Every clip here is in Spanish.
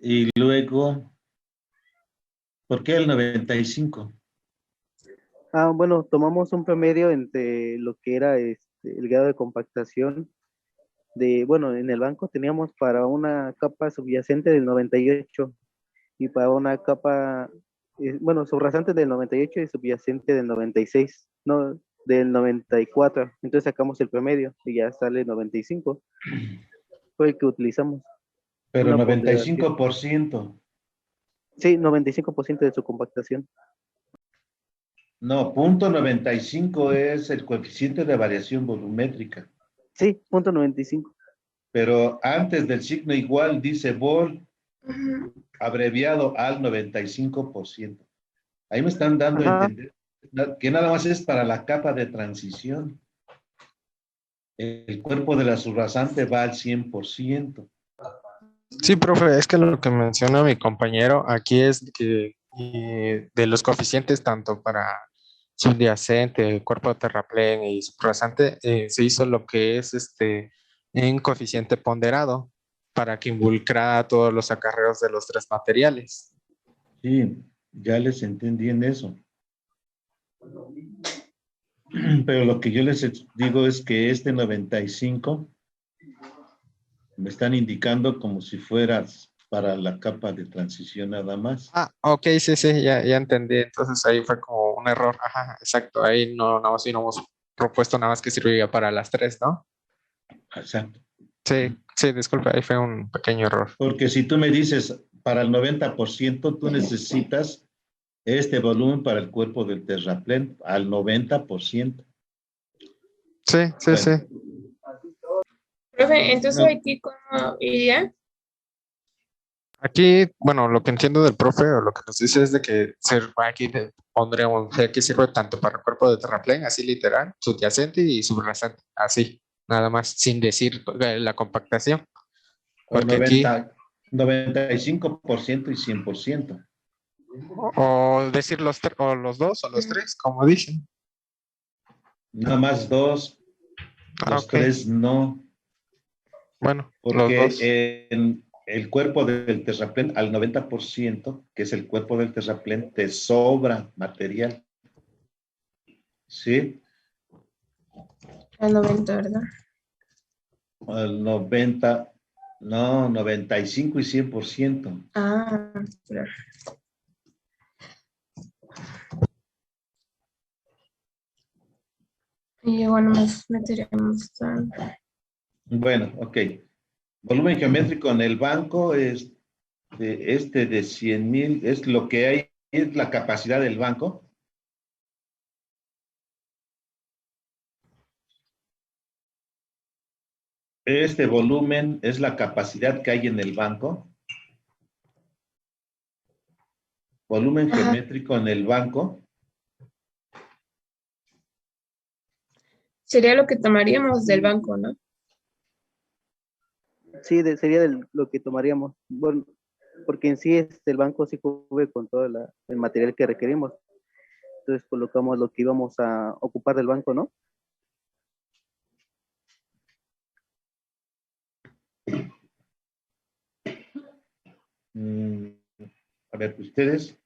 Y luego, ¿por qué el 95? Bueno, tomamos un promedio entre lo que era el grado de compactación bueno, en el banco teníamos para una capa subyacente del 98 y para una capa, bueno, subrasante del 98 y subyacente del 96, no, del 94. Entonces sacamos el promedio y ya sale 95. Fue el que utilizamos, Pero una noventa y ponderación. cinco por ciento. Sí, 95% de su compactación. No, 0,95 es el coeficiente de variación volumétrica. Sí, punto 95. Pero antes del signo igual dice vol, Ujú. abreviado al 95%. Ahí me están dando a Ajá. entender que nada más es para la capa de transición. El cuerpo de la subrasante va al 100%. Sí, profe, es que lo que menciona mi compañero aquí es que de los coeficientes tanto para subyacente, cuerpo de terraplén y subrasante, se hizo lo que es en coeficiente ponderado para que involucrara todos los acarreos de los tres materiales. Sí, ya les entendí en eso. Pero lo que yo les digo es que este 95 me están indicando como si fueras para la capa de transición nada más. Ah, ok, sí, sí, ya entendí. Entonces ahí fue como un error. Ajá, exacto. Ahí no, nada más sí no hemos propuesto nada más que sirviera para las tres, ¿no? Exacto. Sí, sí, disculpe, ahí fue un pequeño error. Porque si tú me dices para el 90%, tú necesitas este volumen para el cuerpo del terraplén al 90%. Sí, sí, sí. Bueno, Profe, entonces no, aquí cómo iría. Aquí, bueno, lo que entiendo del profe o lo que nos dice es de que aquí pondríamos, aquí sirve tanto para el cuerpo de terraplén, así literal, subyacente y subrasante, así, nada más, sin decir la compactación, o porque aquí, 95% y 100%. o decir o los dos o los tres, como dicen. Nada más dos, Ah, los ok, tres no, bueno, los dos. porque en el cuerpo del terraplén al 90%, que es el cuerpo del terraplén, te sobra material. ¿Sí? Al 90, ¿verdad? Al 90, no, 95 y 100%. Ah, claro. Y bueno, nos meteremos tan... Bueno, ok. Volumen geométrico en el banco es de 100,000, es lo que hay, es la capacidad del banco. Este volumen es la capacidad que hay en el banco. Volumen Ajá. geométrico en el banco. Sería lo que tomaríamos del banco, ¿no? Sí, sería lo que tomaríamos. Bueno, porque en sí el banco sí cubre con todo el material que requerimos. Entonces colocamos lo que íbamos a ocupar del banco, ¿no? Mm, a ver, ustedes,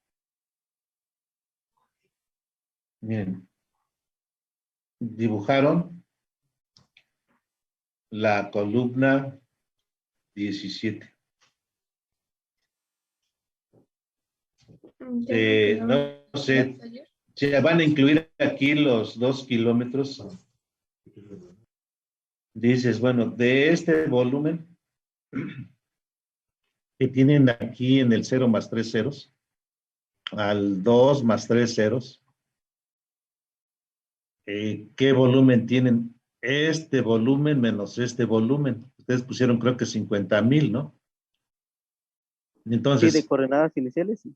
miren, dibujaron la columna 17. Ya creo que no me No el sé, taller. se van a incluir aquí los 2 kilómetros. Dices, bueno, de este volumen que tienen aquí en el 0 más 3 ceros, al 2 más 3 ceros, ¿qué volumen tienen? Este volumen menos este volumen. Ustedes pusieron creo que 50,000, ¿no? Sí, de Entonces, coordenadas iniciales. Sí.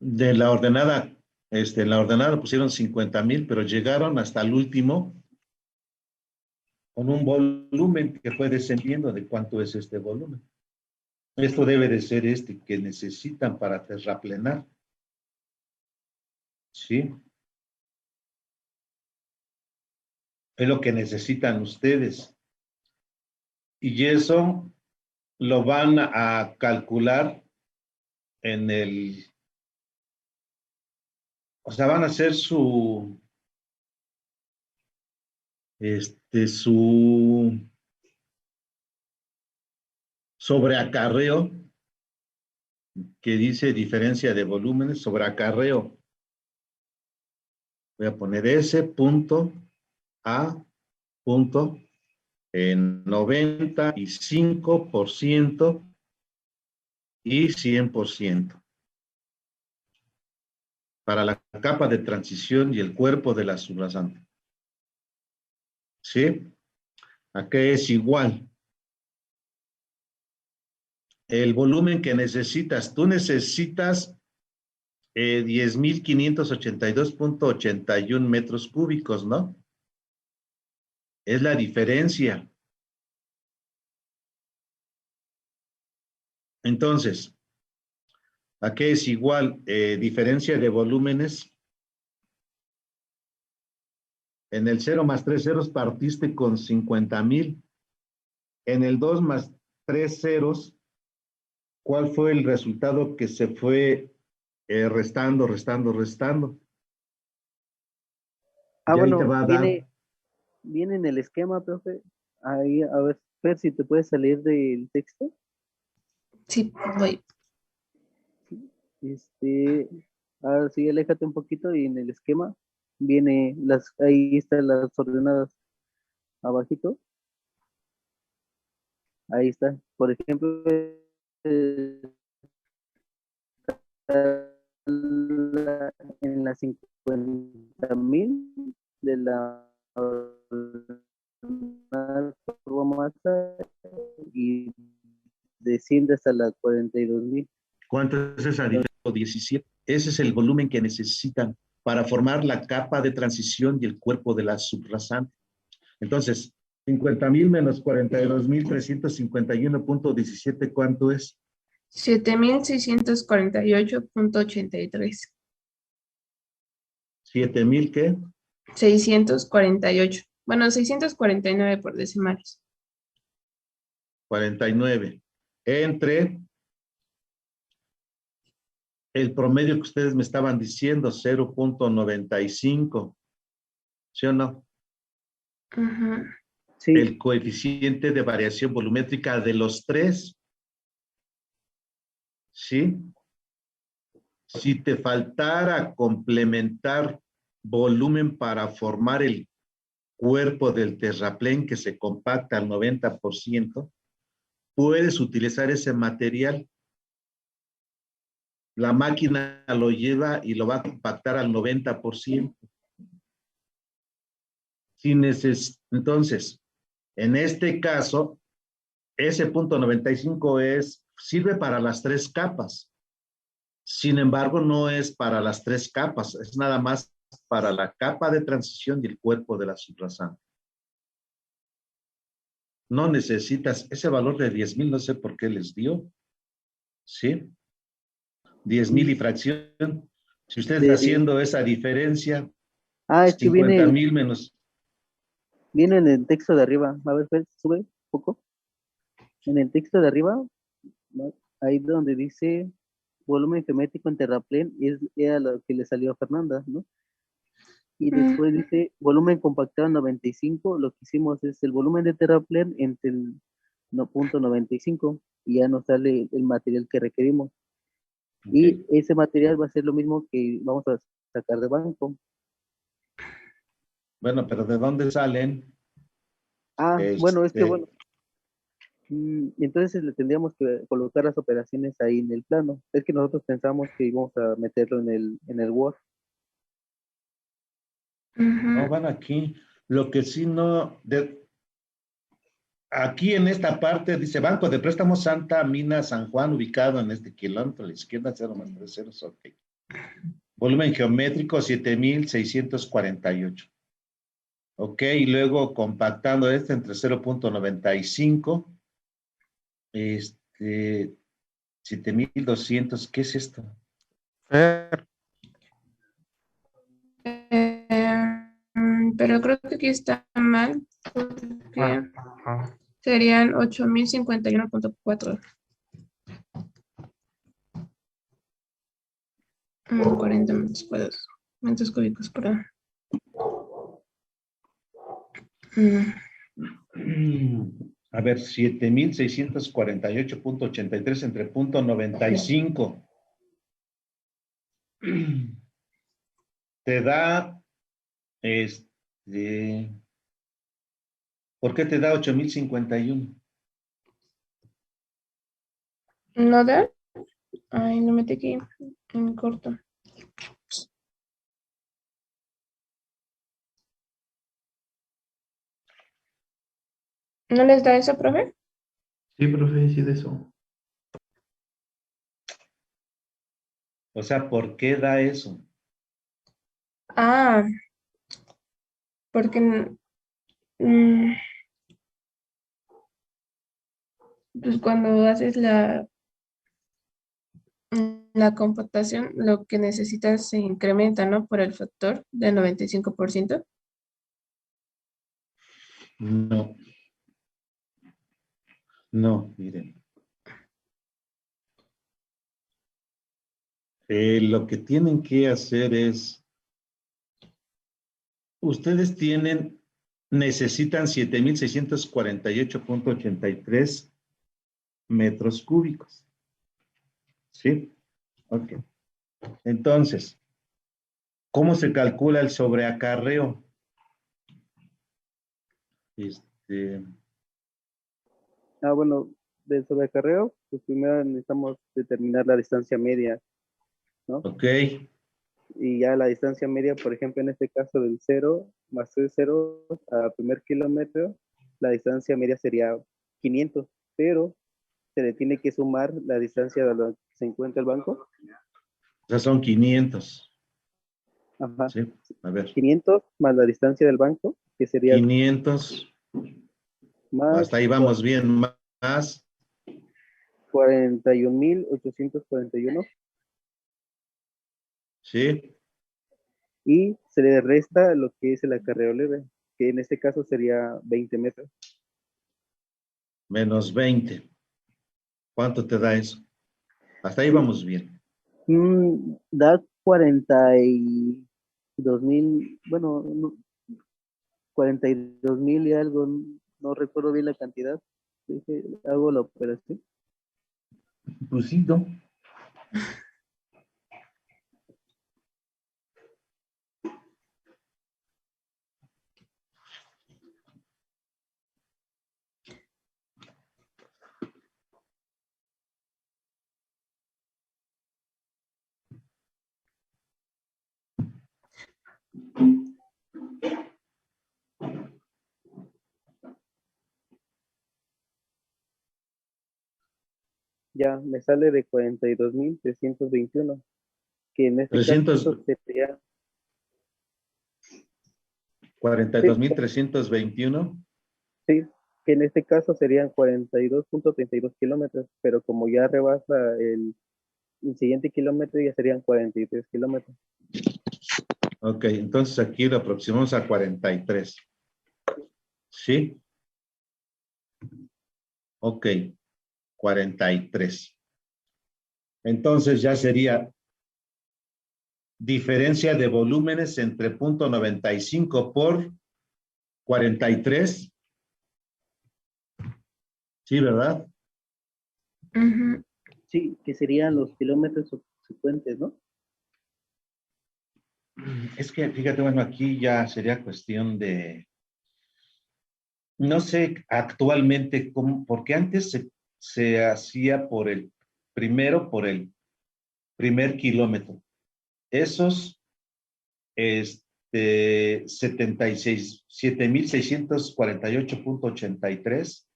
de la ordenada, en la ordenada pusieron 50,000, pero llegaron hasta el último con un volumen que fue descendiendo de cuánto es este volumen. Esto debe de ser que necesitan para terraplenar, ¿sí? Es lo que necesitan ustedes. Y eso lo van a calcular en o sea, van a hacer su sobreacarreo, que dice diferencia de volúmenes, sobreacarreo. Voy a poner S punto A punto en 95% y 100% para la capa de transición y el cuerpo de la subrasante. ¿Sí? Acá es igual. El volumen que necesitas, tú necesitas 10.582.81 metros cúbicos, ¿no? Es la diferencia. Entonces, aquí es igual, diferencia de volúmenes. En el 0 más 3 ceros partiste con 50,000. En el 2 más 3 ceros, ¿cuál fue el resultado que se fue restando? Ah, Y ahí te bueno, va a dar, viene en el esquema, profe. Ahí, a ver si te puedes salir del texto. Sí, voy. Este, ahora sí, aléjate un poquito y en el esquema ahí están las ordenadas abajito. Ahí está. Por ejemplo, en las 50,000 de la masa y desciende hasta la 42,000. ¿cuánto es esa diferencia? 17. Ese es el volumen que necesitan para formar la capa de transición y el cuerpo de la subrasante. Entonces, 50,000 menos 42,351.17, ¿cuánto es? 7,648,83. 7,000, ¿qué? 648. Bueno, 649 por decimales. 49. Entre el promedio que ustedes me estaban diciendo, 0.95. ¿Sí o no? Ujú. Sí, El coeficiente de variación volumétrica de los tres, ¿sí? Si te faltara complementar volumen para formar el cuerpo del terraplén que se compacta al 90%, puedes utilizar ese material. La máquina lo lleva y lo va a compactar al 90%. Entonces, en este caso, ese punto 95 sirve para las tres capas. Sin embargo, no es para las tres capas, es nada más para la capa de transición y el cuerpo de la subrasante. No necesitas ese valor de 10,000, no sé por qué les dio, ¿sí? 10,000 y fracción. Si usted está de, haciendo esa diferencia, es que 50,000 menos. viene en el texto de arriba. A ver, sube un poco. En el texto de arriba, ¿no? Ahí donde dice volumen geométrico en terraplén, era lo que le salió a Fernanda, ¿no? Y Mm, después dice volumen compactado en 95, lo que hicimos es el volumen de terraplén entre el punto 95 y ya nos sale el material que requerimos. Y Okay. ese material va a ser lo mismo que vamos a sacar de banco. Bueno, pero ¿de dónde salen? Bueno, es que Este, bueno, entonces le tendríamos que colocar las operaciones ahí en el plano. Es que nosotros pensamos que íbamos a meterlo en el Word. no ujú. van aquí. Lo que sí no, aquí en esta parte dice Banco de Préstamos Santa Mina San Juan, ubicado en este kilómetro a la izquierda, 0 más 3 ceros, ok. Volumen geométrico 7,648. Ok, y luego compactando entre 0.95, 7,200, ¿qué es esto? Fer, Pero creo que aquí está mal. Porque ajá. Serían 8051.4. 40 metros cuadrados. Metros cúbicos, perdón. A ver, 7648.83 entre punto 95. Te da, ¿por qué te da 8051? ¿No da? Ay, no metí aquí en corto. ¿No les da eso, profe? Sí, profe, sí de eso. O sea, ¿por qué da eso? Ah, porque mm, pues cuando haces la computación, lo que necesitas se incrementa, ¿no? Por el factor del 95%. No, no, miren. Lo que tienen que hacer es, ustedes necesitan 7648.83 metros cúbicos. ¿Sí? Ok. Entonces, ¿cómo se calcula el sobreacarreo? Bueno, del sobrecarreo, pues primero necesitamos determinar la distancia media, ¿no? Ok. Y ya la distancia media, por ejemplo, en este caso del 0 más 3 ceros a primer kilómetro, la distancia media sería 500, pero se le tiene que sumar la distancia de donde se encuentra el banco. O sea, son 500. Ajá. Sí, a ver. 500 más la distancia del banco, que sería 500. más Hasta ahí vamos bien. Más 41.841. ¿sí? Y se le resta lo que es el acarreo leve, que en este caso sería 20 metros. Menos 20. ¿Cuánto te da eso? Hasta ahí vamos bien. Da 42.000, bueno, 42.000 y algo, no recuerdo bien la cantidad. Hago la operación. Pues sí, ¿no? Ya me sale de 42.321, que en este caso sería, sí, 42.321. sí, que en este caso serían 42.32 kilómetros, pero como ya rebasa el siguiente kilómetro, ya serían 43 kilómetros. Ok, entonces aquí lo aproximamos a 43. ¿Sí? Ok, 43. Entonces ya sería diferencia de volúmenes entre punto 95 por 43. Sí, ¿verdad? Ujú. Sí, que serían los kilómetros subsecuentes, ¿no? Es que, fíjate, bueno, aquí ya sería cuestión de, no sé actualmente cómo, porque antes se hacía por el primer kilómetro. Esos, 7.648.83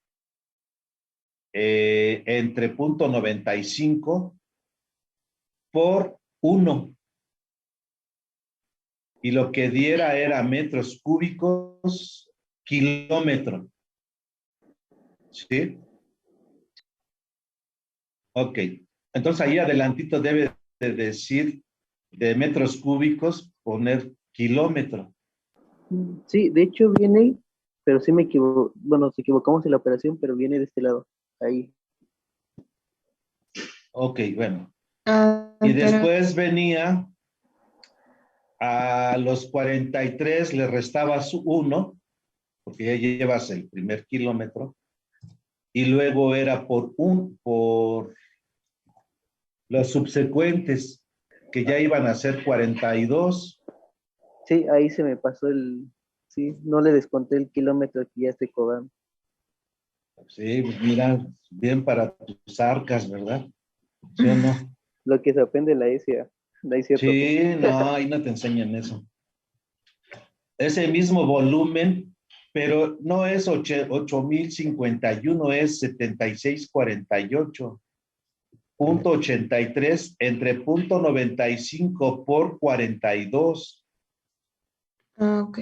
entre punto 95 por 1. Y lo que diera era metros cúbicos kilómetro. ¿Sí? Ok. Entonces ahí adelantito debe de decir de metros cúbicos poner kilómetro. Sí, de hecho viene pero sí me equivoco, bueno, nos equivocamos en la operación, pero viene de este lado, ahí. Ok, bueno. Ah, Y pero, después venía a los 43, le restabas 1, porque ya llevas el primer kilómetro, y luego era por los subsecuentes, que ya iban a ser 42. Sí, ahí se me pasó sí, no le desconté el kilómetro que ya estoy cobrando. Sí, pues mira, bien para tus arcas, ¿verdad? ¿Sí o no? Lo que se aprende la ICA, la ICA, profe. Sí, no, ahí no te enseñan eso. Ese mismo volumen, pero no es 8,051, es 76,48.83 entre punto 95 por 42. ok.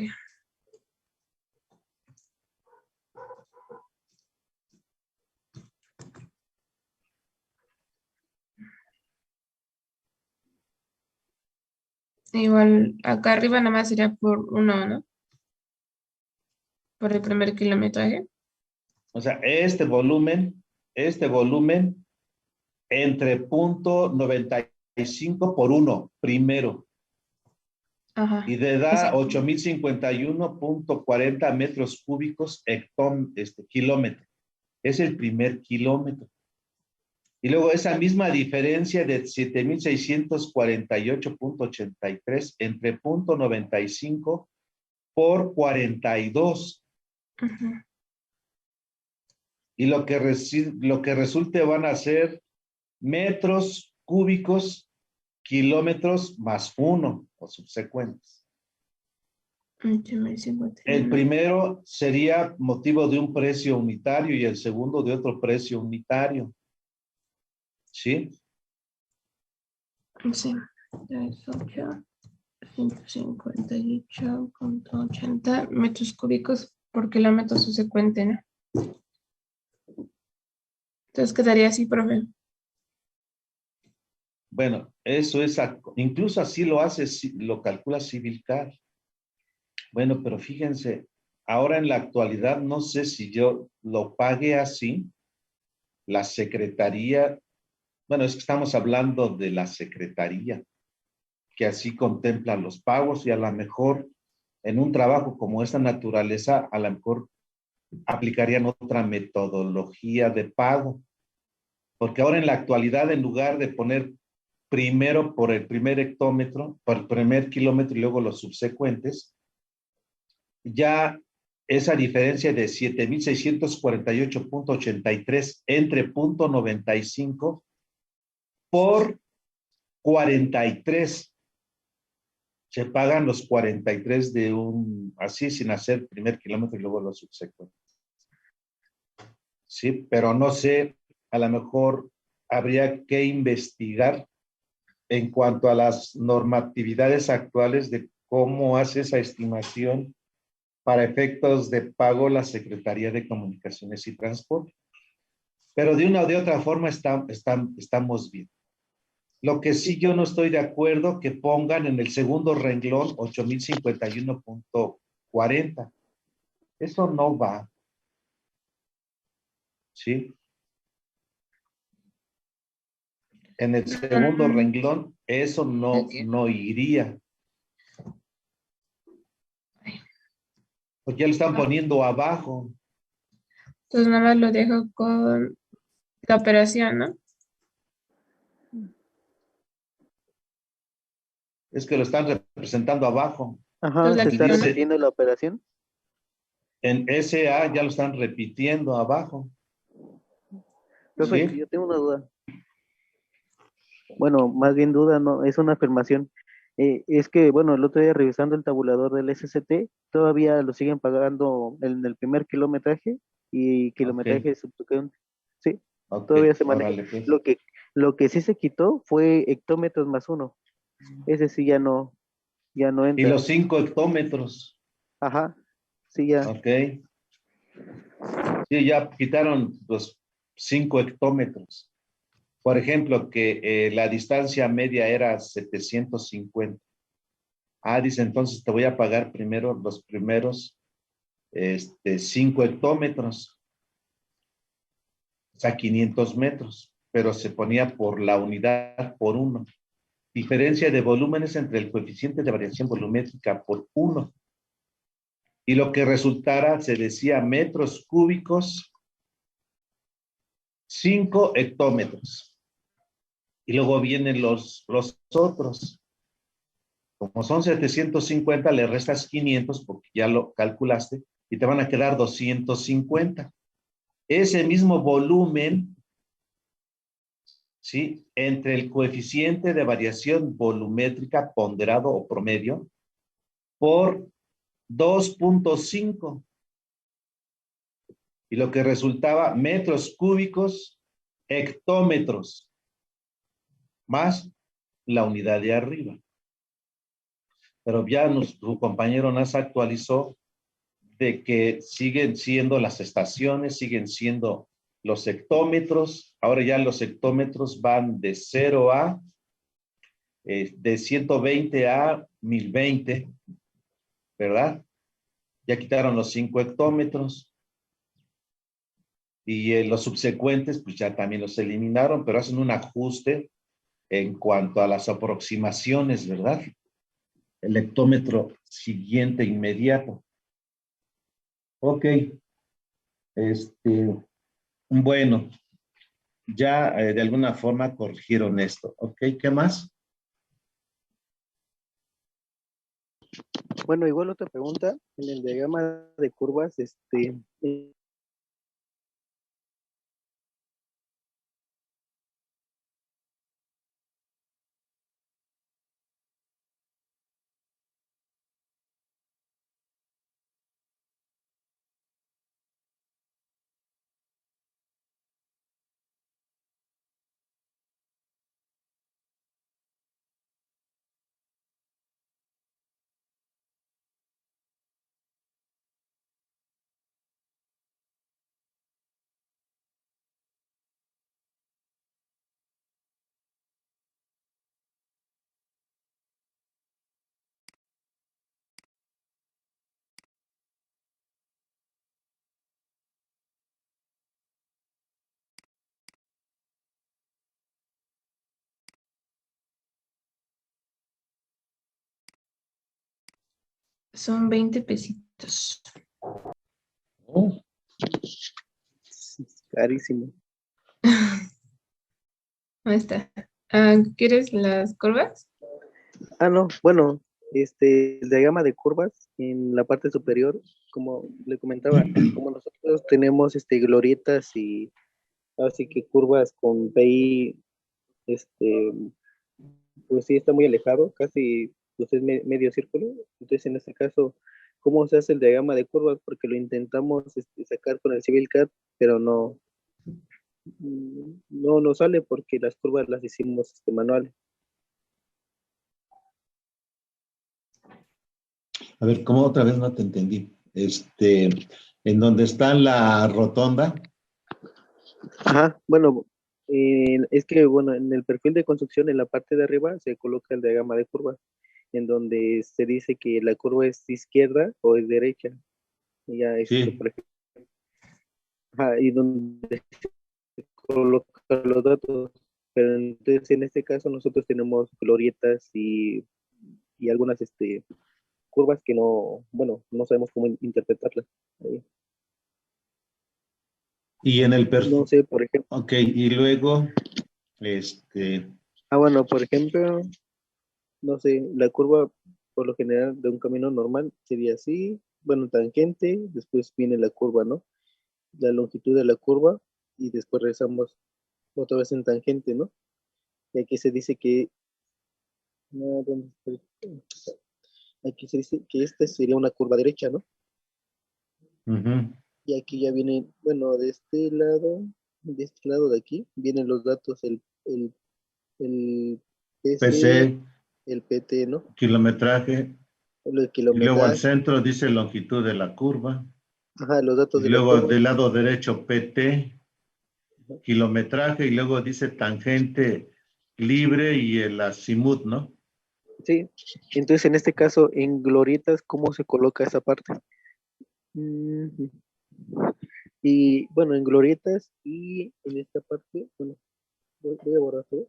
Igual, acá arriba nada más sería por 1, ¿no? Por el primer kilometraje. O sea, este volumen entre punto 95 por 1, primero. Ajá. Y de O sea, da 8,051,40 metros cúbicos kilómetro. Es el primer kilómetro. Y luego esa misma diferencia de 7,648,83 entre punto 95 por 42. ujú. Y lo que resulte van a ser metros cúbicos, kilómetros más 1 o subsecuentes. El 8,051. primero sería motivo de un precio unitario y el segundo de otro precio unitario. ¿Sí? Sí. 158,80 metros cúbicos por kilómetro subsecuente, ¿no? Entonces quedaría así, profe. Bueno, eso es, incluso así lo hace, lo calcula Civilcar. Bueno, pero fíjense, ahora en la actualidad no sé si yo lo pague así, la secretaría, bueno, es que estamos hablando de la secretaría, que así contempla los pagos y a lo mejor en un trabajo como esta naturaleza, a lo mejor aplicarían otra metodología de pago, porque ahora en la actualidad, en lugar de poner primero por el primer hectómetro, por el primer kilómetro y luego los subsecuentes, ya esa diferencia de 7,648,83 entre punto 95 por 43. Se pagan los 43 de así sin hacer primer kilómetro y luego los subsecuentes. Sí, pero no sé, a lo mejor habría que investigar en cuanto a las normatividades actuales de cómo hace esa estimación para efectos de pago la Secretaría de Comunicaciones y Transporte. Pero de una o de otra forma estamos bien. Lo que sí yo no estoy de acuerdo que pongan en el segundo renglón 8,051,40. Eso no va. ¿Sí? En el segundo Mm, renglón, eso ok. no iría. Porque ya lo están poniendo abajo. Entonces nada más lo dejo con la operación, ¿no? Es que lo están representando abajo. Ajá, Entonces la se está quito, ¿no? Dice, repitiendo la operación. en SA ya lo están repitiendo abajo. Profe, ¿Sí? yo tengo una duda. Bueno, más bien duda, no, es una afirmación. Es que, bueno, el otro día revisando el tabulador del SCT, todavía lo siguen pagando en el primer kilometraje y Ok, kilometraje subsecuente. Sí, ok, todavía se maneja. órale, pues. Lo que, lo que sí se quitó fue hectómetros más 1. Ese sí ya no Y entra. los 5 hectómetros. Ajá, sí, ya. Ok. Sí, ya quitaron los 5 hectómetros. Por ejemplo, que la distancia media era 750. Dice, entonces te voy a pagar primero los primeros 5 hectómetros, o sea, 500 metros, pero se ponía por la unidad por 1. Diferencia de volúmenes entre el coeficiente de variación volumétrica por 1. Y lo que resultara se decía metros cúbicos, 5 hectómetros. Y luego vienen los otros. Como son 750, le restas 500 porque ya lo calculaste y te van a quedar 250. Ese mismo volumen, ¿sí? Entre el coeficiente de variación volumétrica ponderado o promedio por 2.5. Y lo que resultaba metros cúbicos, hectómetros, más la unidad de arriba. Pero ya nuestro compañero nos actualizó de que siguen siendo las estaciones, siguen siendo los hectómetros. Ahora ya los hectómetros van de 0 a, de 120 a 1020, ¿verdad? Ya quitaron los 5 hectómetros. Y los subsecuentes, pues ya también los eliminaron, pero hacen un ajuste en cuanto a las aproximaciones, ¿verdad? El hectómetro siguiente inmediato. Ok. Bueno, ya de alguna forma corrigieron esto. Ok, ¿qué más? Bueno, igual otra pregunta, en el diagrama de curvas, Son 20 pesitos. Oh, carísimo. Ahí está. ¿Quieres las curvas? No, bueno, el diagrama de curvas en la parte superior, como le comentaba, como nosotros tenemos glorietas y así que curvas con PI, pues sí está muy alejado, casi pues es medio círculo. Entonces, en este caso, ¿cómo se hace el diagrama de curvas? Porque lo intentamos sacar con el CivilCAD, pero no sale porque las curvas las hicimos manuales. a ver, ¿cómo otra vez no te entendí? En donde está la rotonda. Ajá, bueno, es que, bueno, en el perfil de construcción, en la parte de arriba, se coloca el diagrama de curvas, en donde se dice que la curva es izquierda o es derecha. Y ya, Sí. por ejemplo, ajá, y donde se colocan los datos. Pero entonces, en este caso, nosotros tenemos glorietas y algunas curvas que no, bueno, no sabemos cómo interpretarlas. Ahí. Y en el No perfil. sé, por ejemplo. Ok, y luego, Bueno, por ejemplo, no sé, la curva por lo general de un camino normal sería así, bueno, tangente, después viene la curva, ¿no? La longitud de la curva y después regresamos otra vez en tangente, ¿no? Y aquí se dice que, no, ¿dónde está? Aquí se dice que esta sería una curva derecha, ¿no? ujú, Y aquí ya viene, bueno, de este lado de aquí, vienen los datos, el PC, PC, el PT, ¿no? kilometraje, El y luego al kilometraje, centro dice longitud de la curva, ajá, los datos y de la luego curva. del lado derecho PT, kilometraje, y luego dice tangente libre y el azimut, ¿no? Sí, entonces en este caso, en glorietas, ¿cómo se coloca esa parte? Ujú. Y bueno, en glorietas y en esta parte, bueno, voy a borrar todo.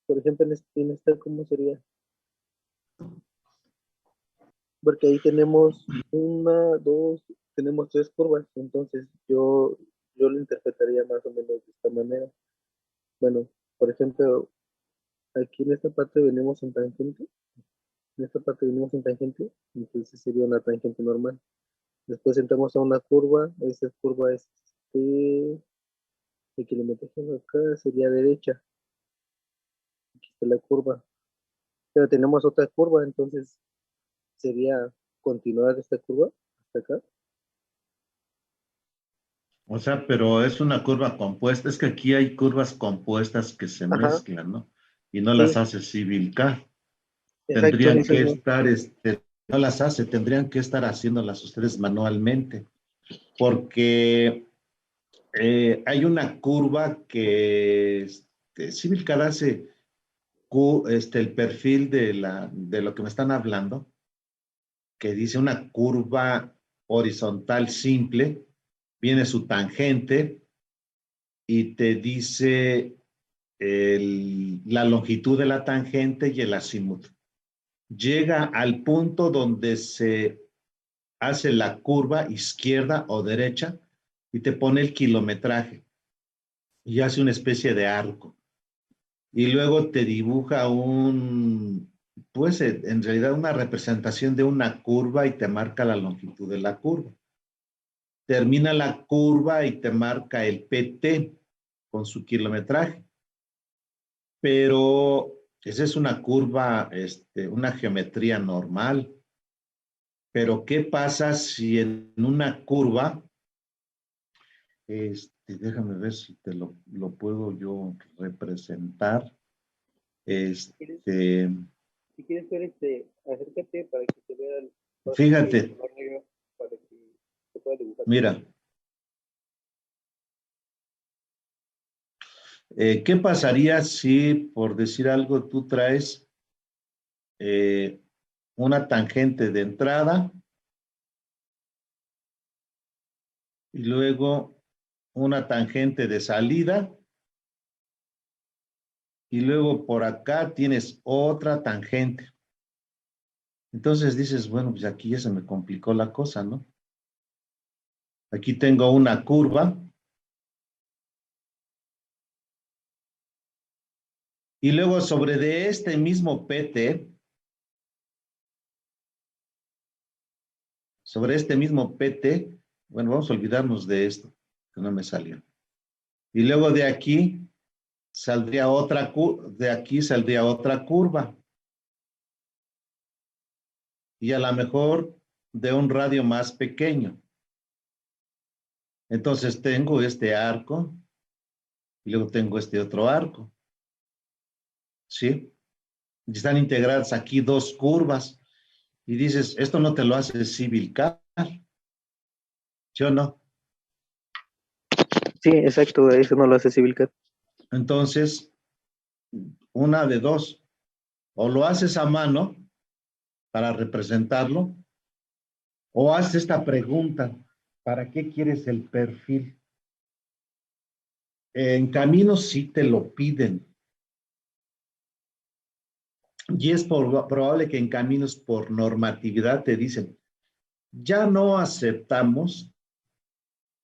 Por ejemplo, en esta, ¿cómo sería? Porque ahí tenemos una, dos, tenemos tres curvas, entonces yo lo interpretaría más o menos de esta manera. Bueno, por ejemplo, aquí en esta parte venimos en tangente, en esta parte venimos en tangente, entonces sería una tangente normal. Después entramos a una curva, esa curva es de kilómetros acá, sería derecha, aquí está la curva. Pero tenemos otra curva, entonces sería continuar esta curva hasta acá. O sea, pero es una curva compuesta. Es que aquí hay curvas compuestas que se Ajá, mezclan, ¿no? Y no las sí, hace Civil Car. exacto, Tendrían eso que no. estar, no las hace, tendrían que estar haciéndolas ustedes manualmente, porque hay una curva que Civil Car hace el perfil de lo que me están hablando, que dice una curva horizontal simple, viene su tangente y te dice la longitud de la tangente y el azimut. Llega al punto donde se hace la curva izquierda o derecha y te pone el kilometraje y hace una especie de arco. Y luego te dibuja pues en realidad una representación de una curva y te marca la longitud de la curva. Termina la curva y te marca el PT con su kilometraje. Pero esa es una curva, una geometría normal. Pero ¿qué pasa si en una curva, déjame ver si lo puedo yo representar. Este, Si quieres ver acércate para que se vea el fíjate, color negro, para que se pueda dibujar. mira, ¿qué pasaría si, por decir algo, tú traes eh, una tangente de entrada y luego una tangente de salida y luego por acá tienes otra tangente? Entonces dices, bueno, pues aquí ya se me complicó la cosa, ¿no? Aquí tengo una curva y luego sobre de este mismo PT, sobre este mismo PT, bueno, vamos a olvidarnos de esto, que no me salió. Y luego de aquí saldría de aquí saldría otra curva. Y a lo mejor de un radio más pequeño. Entonces tengo este arco y luego tengo este otro arco. ¿Sí? Y están integradas aquí dos curvas. Y dices, esto no te lo hace Civil Car. ¿Sí o no? Sí, exacto, eso no lo hace Civilcat. Entonces, una de dos. O lo haces a mano para representarlo, o haces esta pregunta, ¿para qué quieres el perfil? En caminos sí te lo piden. Y es probable que en caminos por normatividad te dicen, ya no aceptamos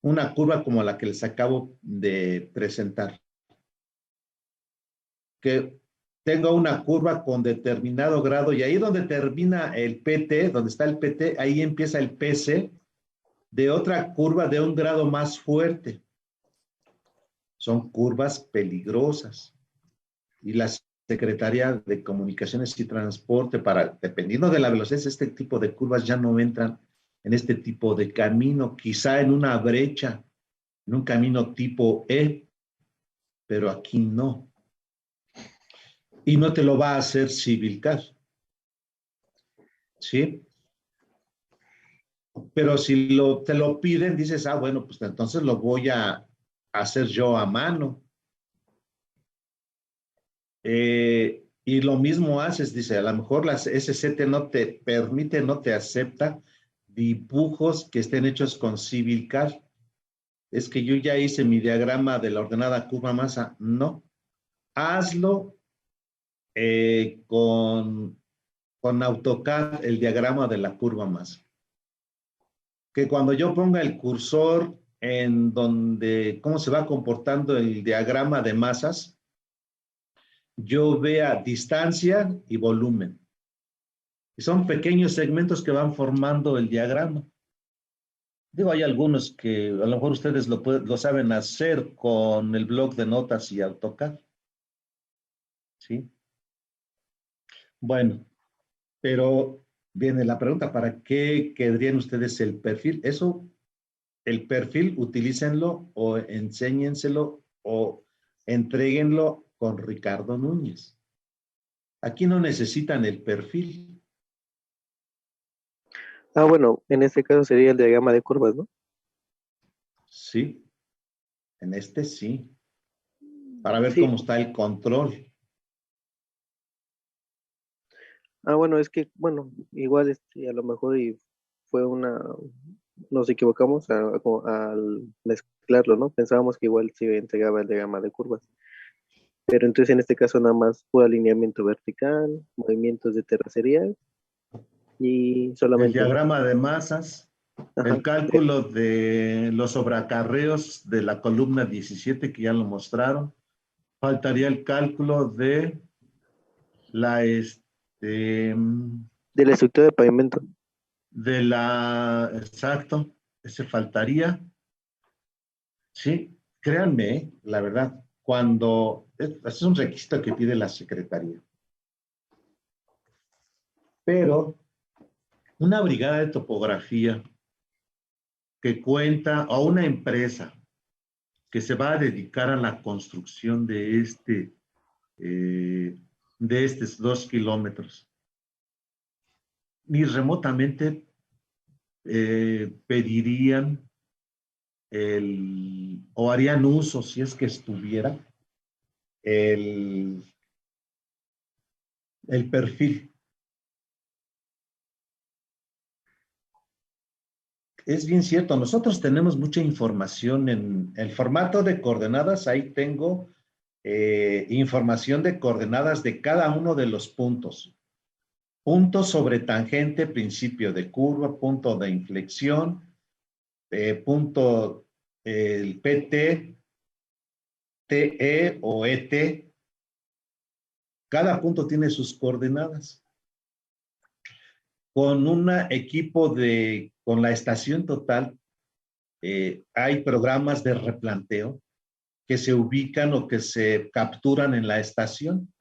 una curva como la que les acabo de presentar. Que tenga una curva con determinado grado y ahí donde termina el PT, donde está el PT, ahí empieza el PC de otra curva de un grado más fuerte. Son curvas peligrosas. Y la Secretaría de Comunicaciones y Transporte, dependiendo de la velocidad, este tipo de curvas ya no entran en este tipo de camino, quizá en una brecha, en un camino tipo E, pero aquí no. Y no te lo va a hacer Civilcar, ¿sí? Pero si te lo piden, dices, bueno, pues entonces lo voy a hacer yo a mano. Y lo mismo haces, dice, a lo mejor las SCT no te permite, no te acepta dibujos que estén hechos con Civil CAD. Es que yo ya hice mi diagrama de la ordenada curva masa. No, hazlo con AutoCAD, el diagrama de la curva masa. Que cuando yo ponga el cursor en donde, cómo se va comportando el diagrama de masas, yo vea distancia y volumen. Y son pequeños segmentos que van formando el diagrama. Digo, hay algunos que a lo mejor ustedes lo saben hacer con el bloc de notas y AutoCAD. ¿Sí? Bueno, pero viene la pregunta, ¿para qué querrían ustedes el perfil? Eso, el perfil, utilícenlo o enséñenselo o entréguenlo con Ricardo Núñez. Aquí no necesitan el perfil. Bueno, en este caso sería el diagrama de curvas, ¿no? Sí, en este sí. Para ver Sí. cómo está el control. Bueno, es que, bueno, igual a lo mejor y fue nos equivocamos al mezclarlo, ¿no? Pensábamos que igual se entregaba el diagrama de curvas. Pero entonces en este caso nada más fue alineamiento vertical, movimientos de terracería y El solamente, ¿no? diagrama de masas, Ajá. el cálculo de los sobreacarreos de la columna 17, que ya lo mostraron. Faltaría el cálculo de la, De la estructura de pavimento. exacto, ese faltaría. Sí, créanme, la verdad, es un requisito que pide la Secretaría. Pero una brigada de topografía que cuenta, o una empresa que se va a dedicar a la construcción eh, de estos 2 kilómetros, ni remotamente pedirían o harían uso, si es que estuviera, el, el perfil. Es bien cierto, nosotros tenemos mucha información en el formato de coordenadas. Ahí tengo información de coordenadas de cada uno de los puntos. Punto sobre tangente, principio de curva, punto de inflexión, punto el PT, TE o ET. Cada punto tiene sus coordenadas. Con un equipo con la estación total, hay programas de replanteo que se ubican o que se capturan en la estación.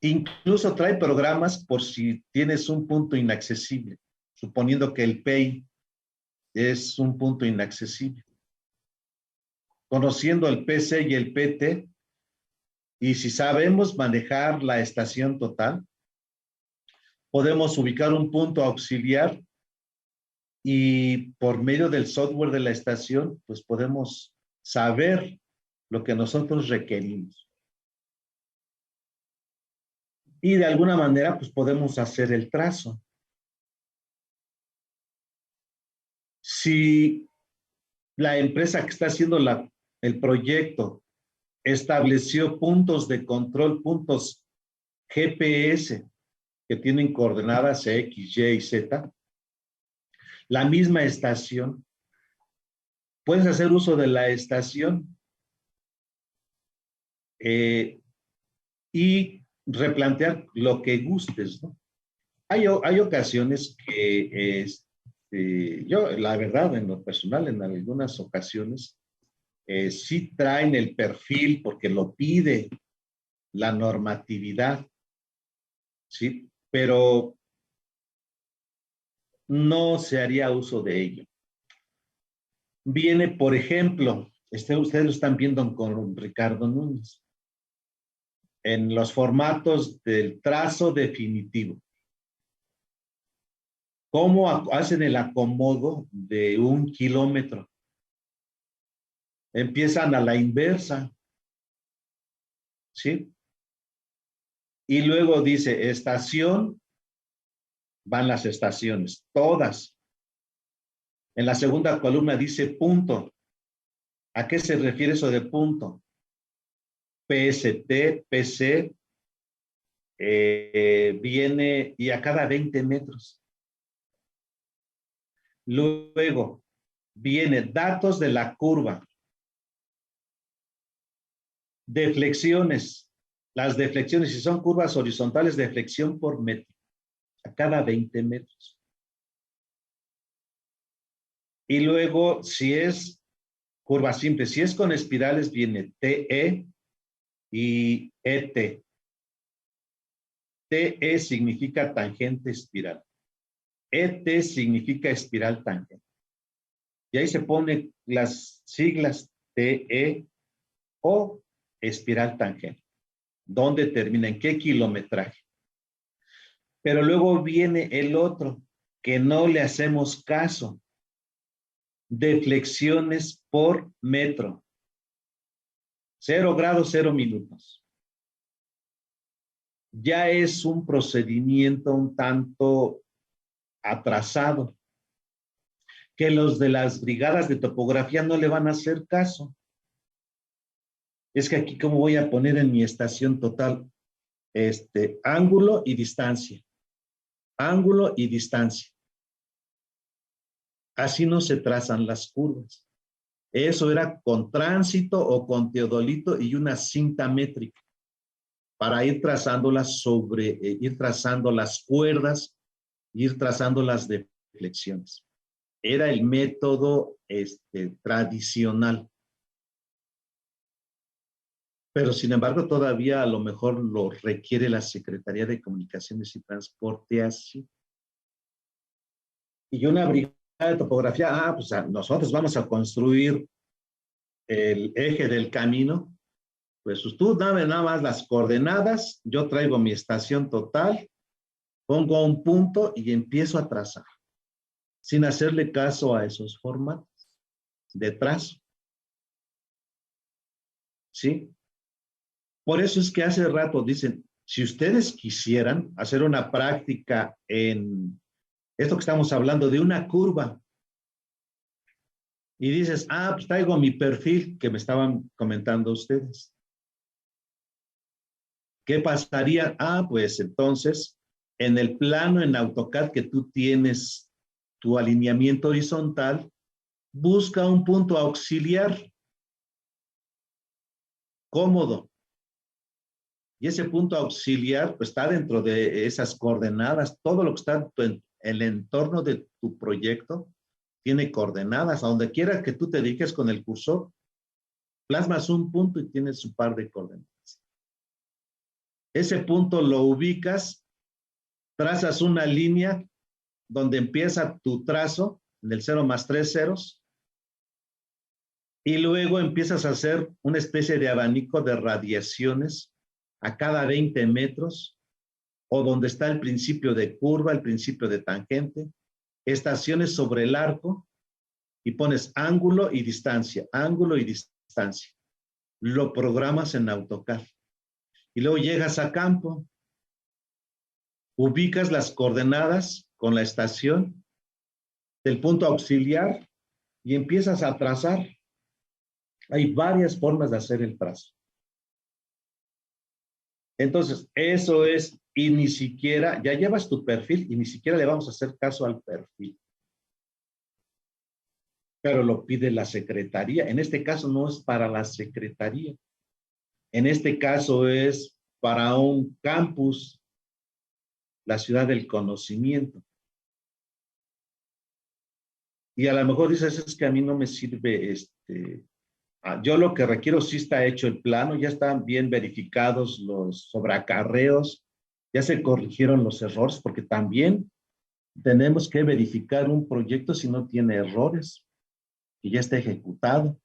Incluso trae programas por si tienes un punto inaccesible, suponiendo que el PEI es un punto inaccesible. Conociendo el PC y el PT, y si sabemos manejar la estación total, podemos ubicar un punto auxiliar y por medio del software de la estación, pues podemos saber lo que nosotros requerimos. Y de alguna manera, pues podemos hacer el trazo. Si la empresa que está haciendo el proyecto estableció puntos de control, puntos GPS que tienen coordenadas X, Y y Z, la misma estación, puedes hacer uso de la estación y replantear lo que gustes, ¿no? Hay ocasiones que yo, la verdad, en lo personal, en algunas ocasiones, sí traen el perfil porque lo pide la normatividad, ¿sí? Pero no se haría uso de ello. Viene, por ejemplo, ustedes lo están viendo con Ricardo Núñez, en los formatos del trazo definitivo. ¿Cómo hacen el acomodo de 1 kilómetro? Empiezan a la inversa. ¿sí? Y luego dice estación, van las estaciones, todas. En la segunda columna dice punto. ¿A qué se refiere eso de punto? PST, PC, viene y a cada 20 metros. Luego viene datos de la curva. Deflexiones. Las deflexiones, si son curvas horizontales, deflexión por metro, a cada 20 metros. Y luego, si es curva simple, si es con espirales, viene TE y ET. TE significa tangente espiral. ET significa espiral tangente. Y ahí se ponen las siglas TE o espiral tangente. ¿Dónde termina? ¿En qué kilometraje? Pero luego viene el otro, que no le hacemos caso. Deflexiones por metro. 0 grados, 0 minutos. Ya es un procedimiento un tanto atrasado, que los de las brigadas de topografía no le van a hacer caso. Es que aquí, ¿cómo voy a poner en mi estación total? Ángulo y distancia. Ángulo y distancia. Así no se trazan las curvas. Eso era con tránsito o con teodolito y una cinta métrica para ir trazándolas ir trazando las cuerdas, ir trazando las deflexiones. Era el método tradicional. Pero sin embargo todavía a lo mejor lo requiere la Secretaría de Comunicaciones y Transporte así. Y una brigada de topografía, pues nosotros vamos a construir el eje del camino, pues tú dame nada más las coordenadas, yo traigo mi estación total, pongo un punto y empiezo a trazar, sin hacerle caso a esos formatos de trazo. ¿Sí? Por eso es que hace rato dicen, si ustedes quisieran hacer una práctica en esto que estamos hablando de una curva, y dices, pues traigo mi perfil que me estaban comentando ustedes. ¿Qué pasaría? Pues entonces, en el plano en AutoCAD que tú tienes tu alineamiento horizontal, busca un punto auxiliar cómodo. Y ese punto auxiliar pues, está dentro de esas coordenadas. Todo lo que está en el entorno de tu proyecto tiene coordenadas. A donde quiera que tú te dediques con el cursor, plasmas un punto y tienes su par de coordenadas. Ese punto lo ubicas, trazas una línea donde empieza tu trazo, en el 0 más 3 ceros, y luego empiezas a hacer una especie de abanico de radiaciones a cada 20 metros, o donde está el principio de curva, el principio de tangente, estaciones sobre el arco, y pones ángulo y distancia, ángulo y distancia. Lo programas en AutoCAD. Y luego llegas a campo, ubicas las coordenadas con la estación del punto auxiliar y empiezas a trazar. Hay varias formas de hacer el trazo. Entonces, eso es, y ni siquiera, ya llevas tu perfil y ni siquiera le vamos a hacer caso al perfil. Pero lo pide la secretaría. En este caso no es para la secretaría. En este caso es para un campus, la ciudad del conocimiento. Y a lo mejor dices, es que a mí no me sirve yo lo que requiero sí está hecho el plano, ya están bien verificados los sobreacarreos, ya se corrigieron los errores, porque también tenemos que verificar un proyecto si no tiene errores y ya está ejecutado.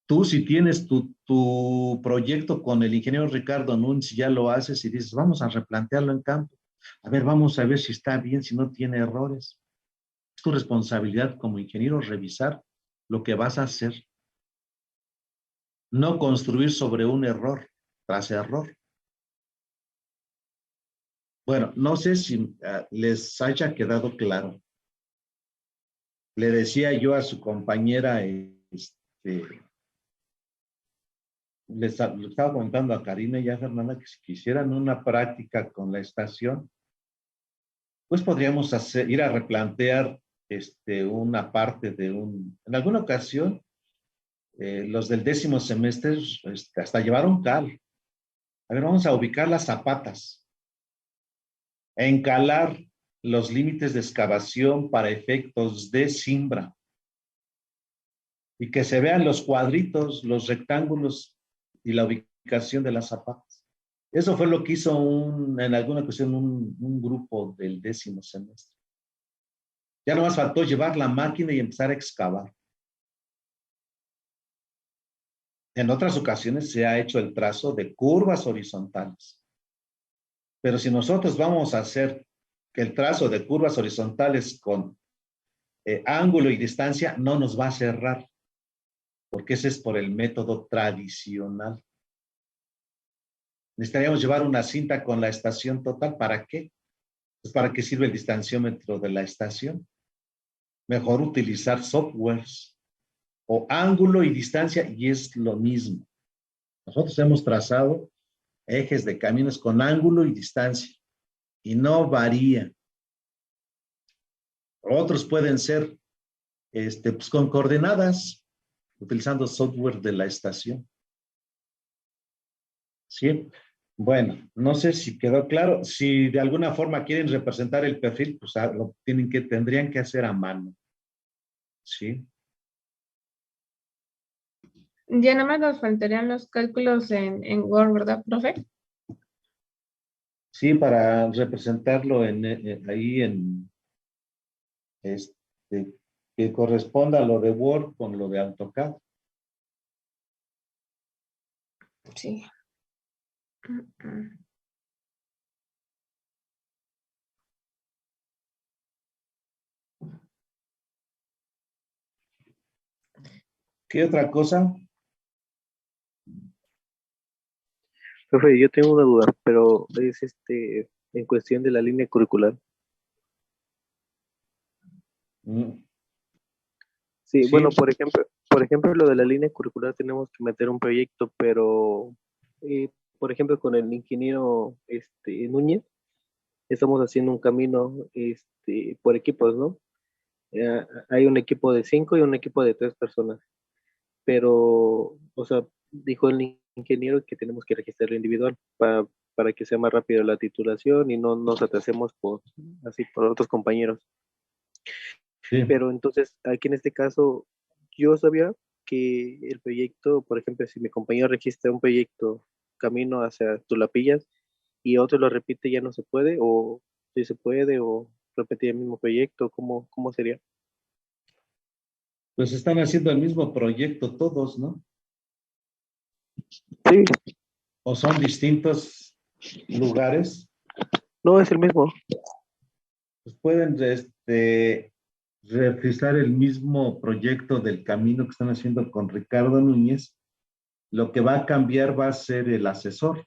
Tú si tienes tu proyecto con el ingeniero Ricardo Núñez, ya lo haces y dices, vamos a replantearlo en campo. A ver, vamos a ver si está bien, si no tiene errores. Es tu responsabilidad como ingeniero revisar lo que vas a hacer. No construir sobre un error. tras error. Bueno, no sé si les haya quedado claro. Le decía yo a su compañera, le estaba comentando a Karina y a Fernanda que si quisieran una práctica con la estación, pues podríamos ir a replantear una parte en alguna ocasión, los del 10º semestre hasta llevaron cal. A ver, vamos a ubicar las zapatas, encalar los límites de excavación para efectos de simbra y que se vean los cuadritos, los rectángulos y la ubicación de las zapatas. Eso fue lo que hizo en alguna ocasión un grupo del 10º semestre. Ya nomás faltó llevar la máquina y empezar a excavar. En otras ocasiones se ha hecho el trazo de curvas horizontales. Pero si nosotros vamos a hacer que el trazo de curvas horizontales con ángulo y distancia, no nos va a cerrar, porque ese es por el método tradicional. Necesitaríamos llevar una cinta con la estación total. ¿Para qué? Pues ¿para qué sirve el distanciómetro de la estación? Mejor utilizar softwares o ángulo y distancia, y es lo mismo. Nosotros hemos trazado ejes de caminos con ángulo y distancia y no varía. Otros pueden ser pues con coordenadas, utilizando software de la estación. ¿Sí? Bueno, no sé si quedó claro. Si de alguna forma quieren representar el perfil, pues tendrían que hacer a mano. ¿Sí? Ya nada más nos faltarían los cálculos en Word, ¿verdad, profe? Sí, para representarlo ahí que corresponda lo de Word con lo de AutoCAD. Sí. ¿Qué otra cosa? Profe, yo tengo una duda, pero es en cuestión de la línea curricular. Mm, Sí, bueno, sí, por ejemplo, lo de la línea curricular tenemos que meter un proyecto, pero por ejemplo, con el ingeniero Núñez, estamos haciendo un camino por equipos, ¿no? Hay un equipo de 5 y un equipo de 3 personas, pero, o sea, dijo el ingeniero que tenemos que registrarlo individual para que sea más rápido la titulación y no nos atrasemos así por otros compañeros. sí. Pero entonces, aquí en este caso, yo sabía que el proyecto, por ejemplo, si mi compañero registra un proyecto camino hacia Tulapillas y otro lo repite, ya no se puede, o si se puede, o repetir el mismo proyecto, ¿cómo sería? Pues están haciendo el mismo proyecto todos, ¿no? Sí, ¿O son distintos lugares? no es el mismo. Pues pueden realizar el mismo proyecto del camino que están haciendo con Ricardo Núñez. Lo que va a cambiar va a ser el asesor.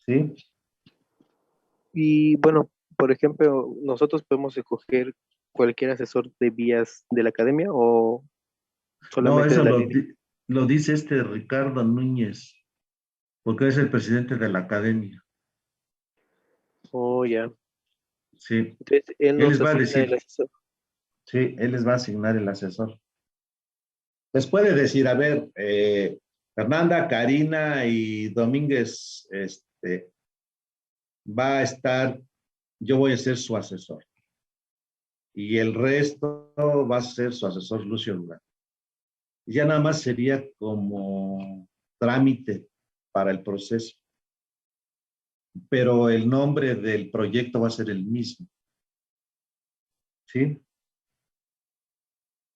¿Sí? Y bueno, por ejemplo, nosotros podemos escoger cualquier asesor de vías de la academia o No, solamente de eso la línea. lo dice Ricardo Núñez, porque es el presidente de la academia. Oh, ya. Sí, Entonces, él él nos les va a asigna el decir, asesor. sí, él les va a asignar el asesor. Les puede decir, a ver, Fernanda, Karina y Domínguez, va a estar, yo voy a ser su asesor. Y el resto va a ser su asesor Lucio Lugano. Ya nada más sería como trámite para el proceso, pero el nombre del proyecto va a ser el mismo. ¿Sí?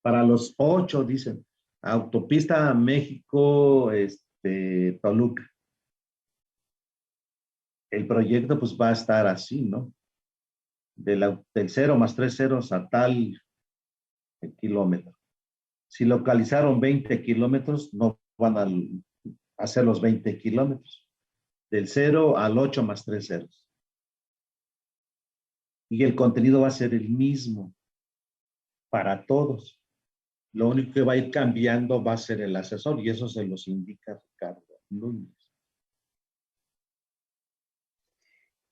Para los 8, dicen, Autopista México, Toluca. El proyecto pues va a estar así, ¿no? Del 0 más 3 ceros a tal kilómetro. Si localizaron 20 kilómetros, no van a hacer los 20 kilómetros. Del 0 al 8 más 3 ceros. Y el contenido va a ser el mismo para todos. Lo único que va a ir cambiando va a ser el asesor y eso se los indica Ricardo Núñez.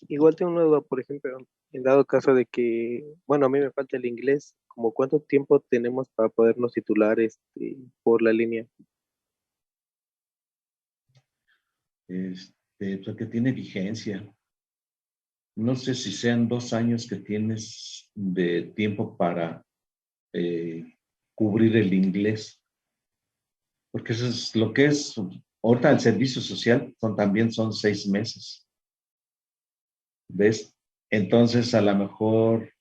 Igual tengo una duda, por ejemplo, en dado caso de que, bueno, a mí me falta el inglés, ¿como cuánto tiempo tenemos para podernos titular por la línea? Porque tiene vigencia. No sé si sean 2 años que tienes de tiempo para cubrir el inglés. Porque eso es lo que es. Ahorita el servicio social también son 6 meses. ¿Ves? Entonces, a lo mejor,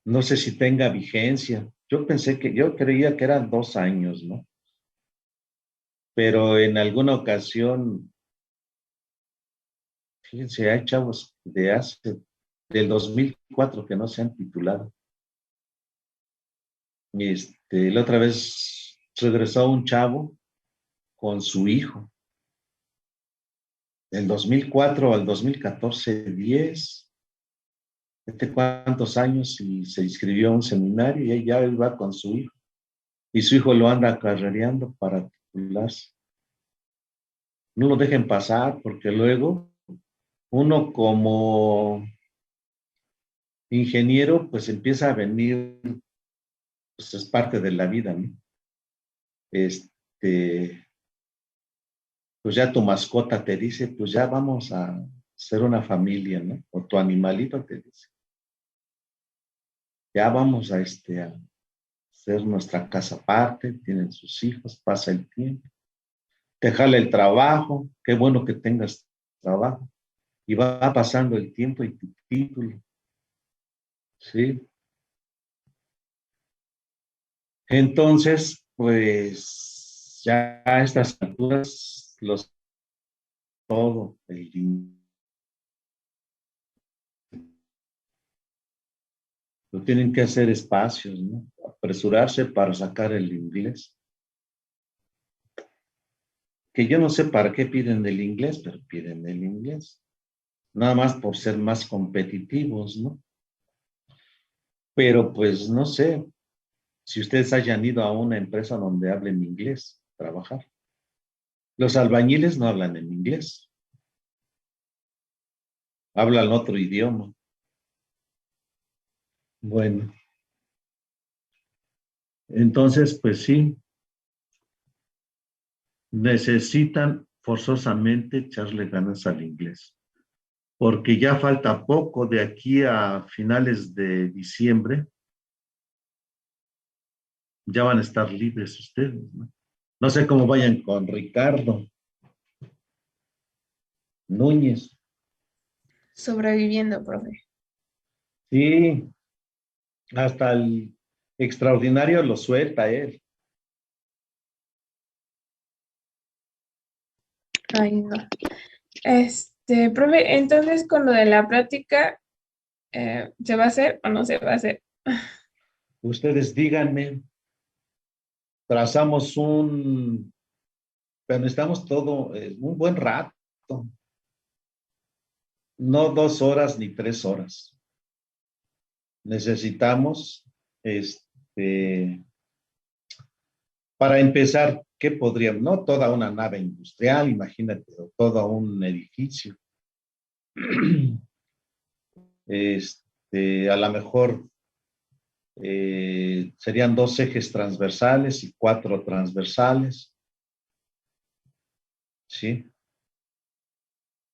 no sé si tenga vigencia. Yo creía que eran 2 años, ¿no? Pero en alguna ocasión, fíjense, hay chavos del 2004 que no se han titulado. La otra vez regresó un chavo con su hijo. Del 2004 al 2014, 10. ¿Cuántos años? Y se inscribió a un seminario y ella va con su hijo. Y su hijo lo anda carrereando para titularse. No lo dejen pasar porque luego uno como ingeniero pues empieza a venir, pues es parte de la vida, ¿no? Pues ya tu mascota te dice, pues ya vamos a ser una familia, ¿no? O tu animalito te dice, ya vamos a hacer nuestra casa aparte, tienen sus hijos, pasa el tiempo, te jala el trabajo, qué bueno que tengas trabajo, y va pasando el tiempo y tu título, ¿sí? Entonces, pues ya a estas alturas, todo, lo tienen que hacer espacios, ¿no? Apresurarse para sacar el inglés. Que yo no sé para qué piden el inglés, pero piden el inglés. Nada más por ser más competitivos, ¿no? Pero pues no sé si ustedes hayan ido a una empresa donde hablen inglés, trabajar. Los albañiles no hablan en inglés, hablan otro idioma. Bueno, entonces pues sí, necesitan forzosamente echarle ganas al inglés, porque ya falta poco de aquí a finales de diciembre, ya van a estar libres ustedes, ¿no? No sé cómo vayan con Ricardo Núñez. Sobreviviendo, profe. Sí, hasta el extraordinario lo suelta él. Ay, no. Profe, entonces con lo de la práctica, ¿se va a hacer o no se va a hacer? Ustedes díganme, trazamos pero necesitamos todo, un buen rato, no 2 horas ni 3 horas. Necesitamos, para empezar, ¿qué podríamos? No toda una nave industrial, imagínate, o todo un edificio. A lo mejor serían 2 ejes transversales y 4 transversales, ¿sí?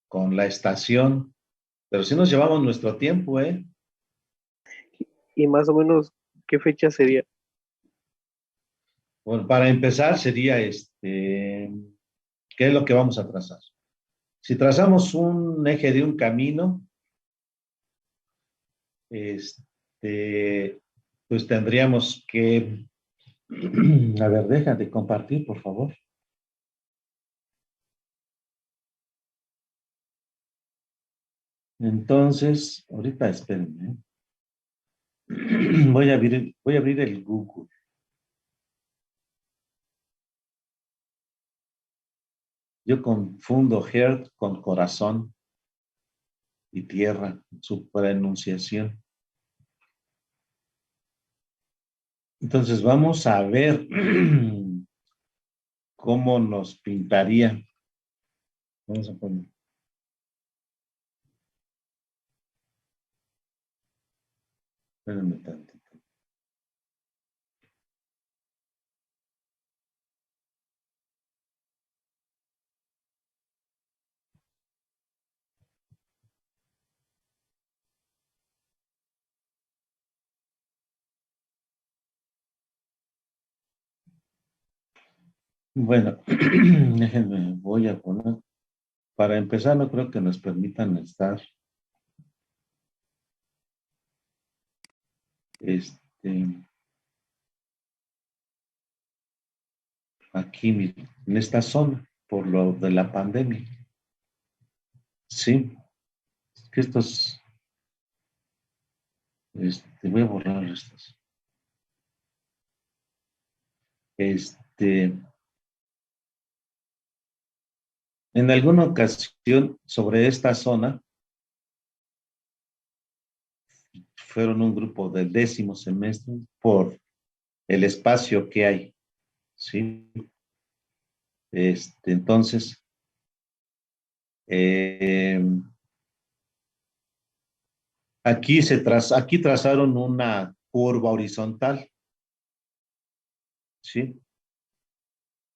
Con la estación, pero si nos llevamos nuestro tiempo, ¿eh? Y más o menos, ¿qué fecha sería? Bueno, para empezar sería ¿qué es lo que vamos a trazar? Si trazamos un eje de un camino, pues tendríamos que, a ver, deja de compartir, por favor. Entonces, ahorita espérenme. ¿Eh? Voy a abrir el Google. Yo confundo heart con corazón y tierra, su pronunciación. Entonces vamos a ver cómo nos pintaría. Vamos a poner. Espérenme tantito. Bueno, déjenme, voy a poner. Para empezar, no creo que nos permitan estar. Aquí, miren, en esta zona, por lo de la pandemia. Sí, es que estos, voy a borrar estos. En alguna ocasión sobre esta zona, fueron un grupo del 10º semestre por el espacio que hay, ¿sí? Entonces, aquí trazaron una curva horizontal, ¿sí?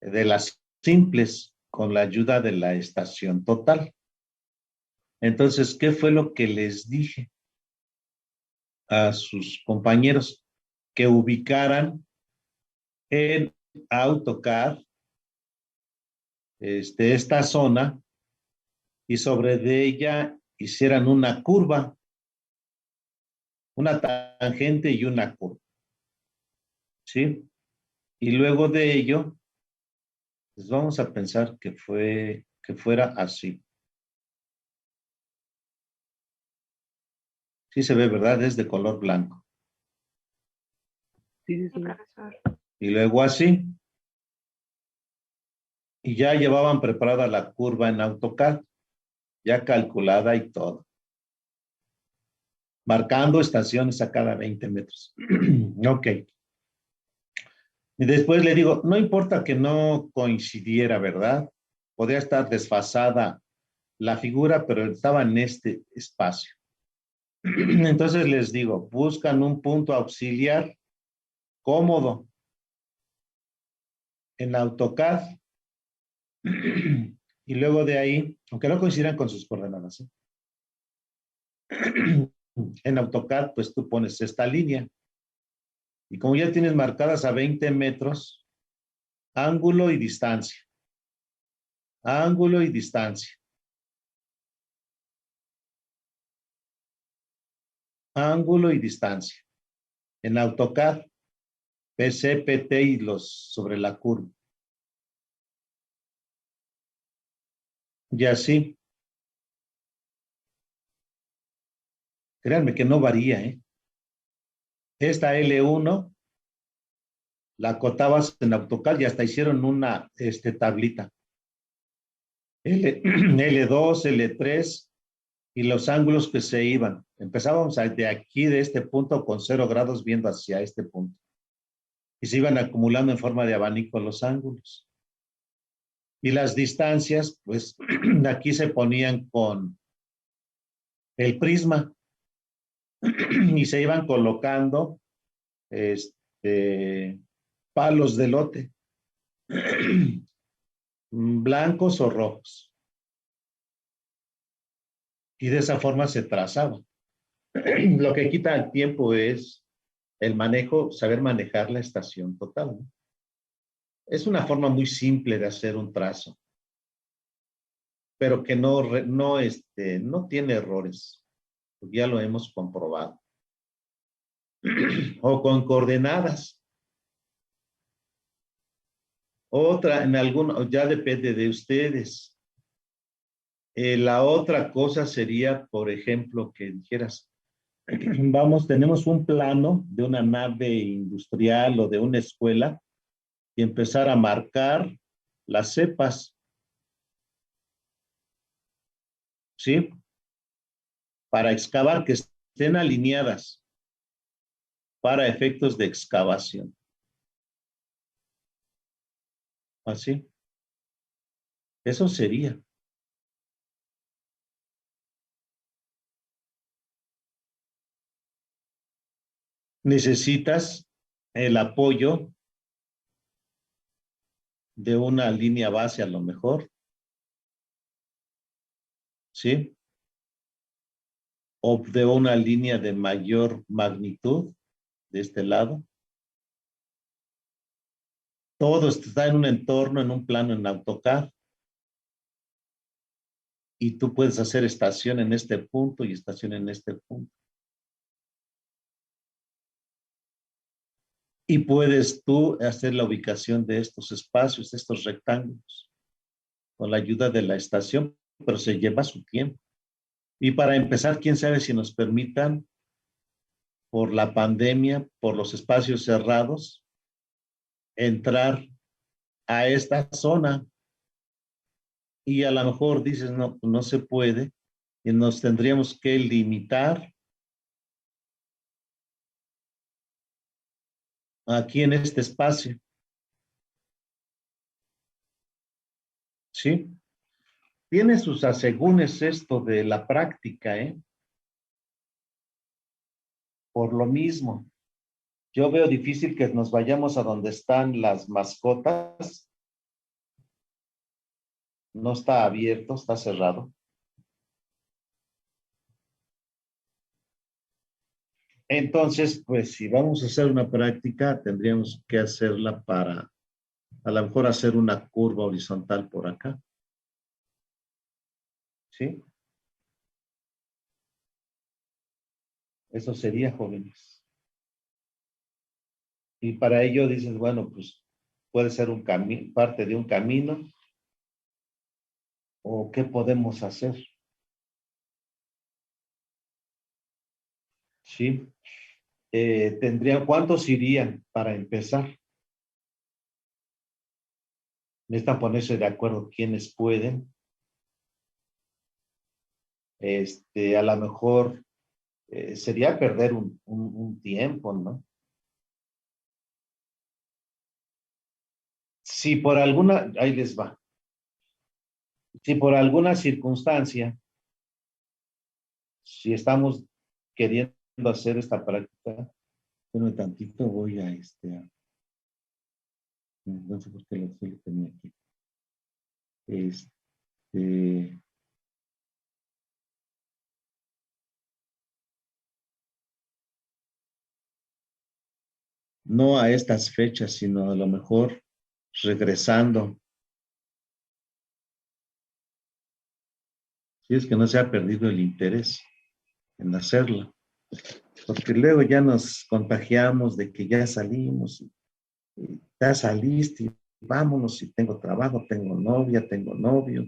De las simples, con la ayuda de la estación total. Entonces, ¿qué fue lo que les dije a sus compañeros? Que ubicaran en AutoCAD esta zona y sobre de ella hicieran una curva, una tangente y una curva, ¿sí? Y luego de ello, pues vamos a pensar que fuera así. Sí se ve, ¿verdad? Es de color blanco. Sí, sí, sí. Profesor. Y luego así. Y ya llevaban preparada la curva en AutoCAD, ya calculada y todo. Marcando estaciones a cada 20 metros. Ok. Y después le digo, no importa que no coincidiera, ¿verdad? Podría estar desfasada la figura, pero estaba en este espacio. Entonces les digo, buscan un punto auxiliar cómodo en AutoCAD y luego de ahí, aunque no coincidan con sus coordenadas, ¿sí? En AutoCAD, pues tú pones esta línea y como ya tienes marcadas a 20 metros, ángulo y distancia. Ángulo y distancia. Ángulo y distancia. En AutoCAD, PC, PT y los sobre la curva. Y así. Créanme que no varía, ¿eh? Esta L1 la acotabas en AutoCAD y hasta hicieron una tablita. L2, L3 y los ángulos que se iban. Empezábamos de aquí, de este punto, con 0 grados viendo hacia este punto. Y se iban acumulando en forma de abanico los ángulos. Y las distancias, pues aquí se ponían con el prisma y se iban colocando palos de lote, blancos o rojos. Y de esa forma se trazaba. Lo que quita el tiempo es el manejo, saber manejar la estación total, ¿no? Es una forma muy simple de hacer un trazo, pero que no tiene errores. Ya lo hemos comprobado. O con coordenadas. Otra, ya depende de ustedes. La otra cosa sería, por ejemplo, que dijeras, tenemos un plano de una nave industrial o de una escuela y empezar a marcar las cepas. ¿sí? Para excavar, que estén alineadas para efectos de excavación. Así. Eso sería. Necesitas el apoyo de una línea base a lo mejor, ¿sí? O de una línea de mayor magnitud de este lado. Todo está en un entorno, en un plano en AutoCAD. Y tú puedes hacer estación en este punto y estación en este punto. Y puedes tú hacer la ubicación de estos espacios, de estos rectángulos, con la ayuda de la estación, pero se lleva su tiempo. Y para empezar, quién sabe si nos permitan, por la pandemia, por los espacios cerrados, entrar a esta zona. Y a lo mejor dices, no, no se puede, y nos tendríamos que limitar aquí en este espacio. ¿Sí? Tiene sus asegúnes esto de la práctica, ¿eh? Por lo mismo, yo veo difícil que nos vayamos a donde están las mascotas. No está abierto, está cerrado. Entonces, pues si vamos a hacer una práctica, tendríamos que hacerla para, a lo mejor hacer una curva horizontal por acá. ¿Sí? Eso sería, jóvenes. Y para ello dices, bueno, pues puede ser un camino, parte de un camino, o qué podemos hacer. ¿Sí? ¿Cuántos irían para empezar? Necesitan ponerse de acuerdo quiénes pueden. A lo mejor sería perder un tiempo, ¿no? Si por alguna, ahí les va. Si por alguna circunstancia, si estamos queriendo hacer esta práctica, bueno, tantito voy a no sé por qué lo tenía aquí. No a estas fechas, sino a lo mejor regresando. Si es que no se ha perdido el interés en hacerlo. Porque luego ya nos contagiamos de que ya salimos, y ya saliste, y vámonos, y tengo trabajo, tengo novia, tengo novio,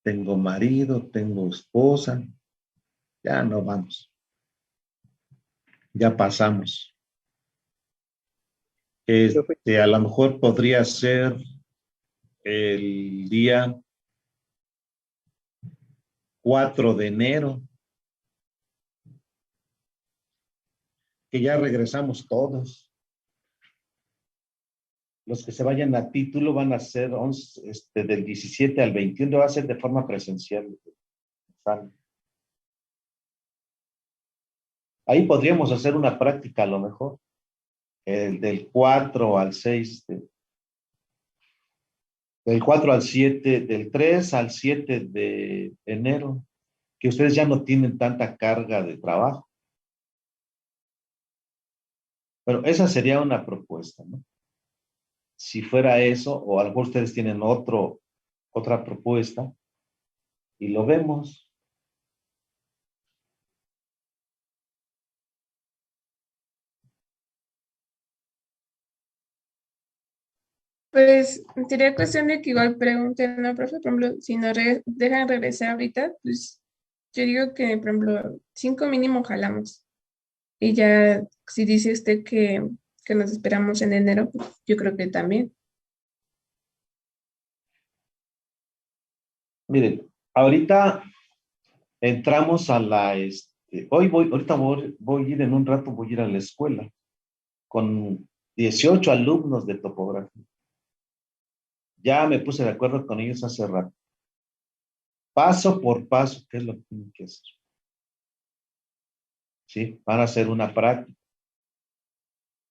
tengo marido, tengo esposa, ya no vamos, ya pasamos. Profe, A lo mejor podría ser el día 4 de enero, que ya regresamos todos. Los que se vayan a título van a ser del 17 al 21, va a ser de forma presencial. Ahí podríamos hacer una práctica a lo mejor, del 4 al 6, del 4 al 7, del 3 al 7 de enero, que ustedes ya no tienen tanta carga de trabajo. Bueno, esa sería una propuesta, ¿no? Si fuera eso, o a lo mejor ustedes tienen otra propuesta, y lo vemos. Pues sería cuestión de que igual pregunten, ¿no, profe? Por ejemplo, si nos dejan regresar ahorita, pues yo digo que, por ejemplo, 5 mínimo jalamos. Y ya, si dice usted que nos esperamos en enero, pues yo creo que también. Miren, ahorita entramos a la, ahorita voy a ir en un rato, voy a ir a la escuela con 18 alumnos de topografía. Ya me puse de acuerdo con ellos hace rato. Paso por paso, ¿qué es lo que tienen que hacer? ¿Sí? Van a hacer una práctica.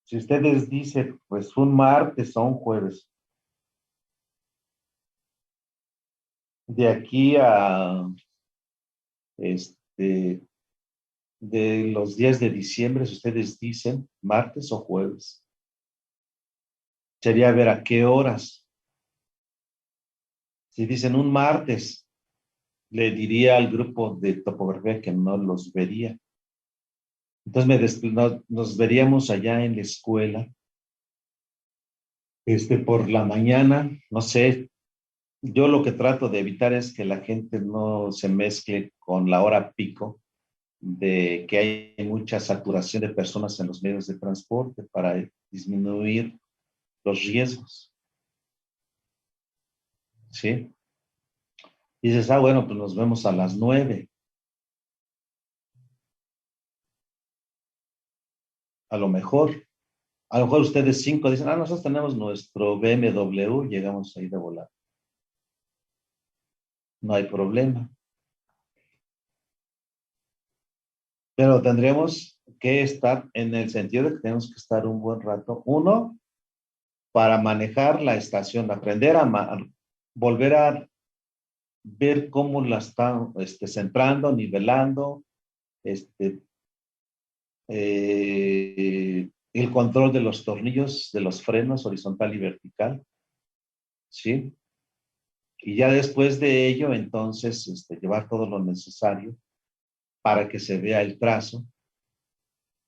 Si ustedes dicen, pues un martes o un jueves, de aquí a, de los días de diciembre, si ustedes dicen martes o jueves, sería ver a qué horas. Si dicen un martes, le diría al grupo de topografía que no los vería. Entonces nos veríamos allá en la escuela, por la mañana, no sé, yo lo que trato de evitar es que la gente no se mezcle con la hora pico, de que hay mucha saturación de personas en los medios de transporte para disminuir los riesgos, ¿sí? Y dices, bueno, pues nos vemos a las 9. A lo mejor, ustedes 5 dicen, nosotros tenemos nuestro BMW, llegamos ahí de volar. No hay problema. Pero tendríamos que estar en el sentido de que tenemos que estar un buen rato. Uno, para manejar la estación, aprender a volver a ver cómo la están centrando, nivelando, el control de los tornillos, de los frenos horizontal y vertical, ¿sí? Y ya después de ello, entonces, llevar todo lo necesario para que se vea el trazo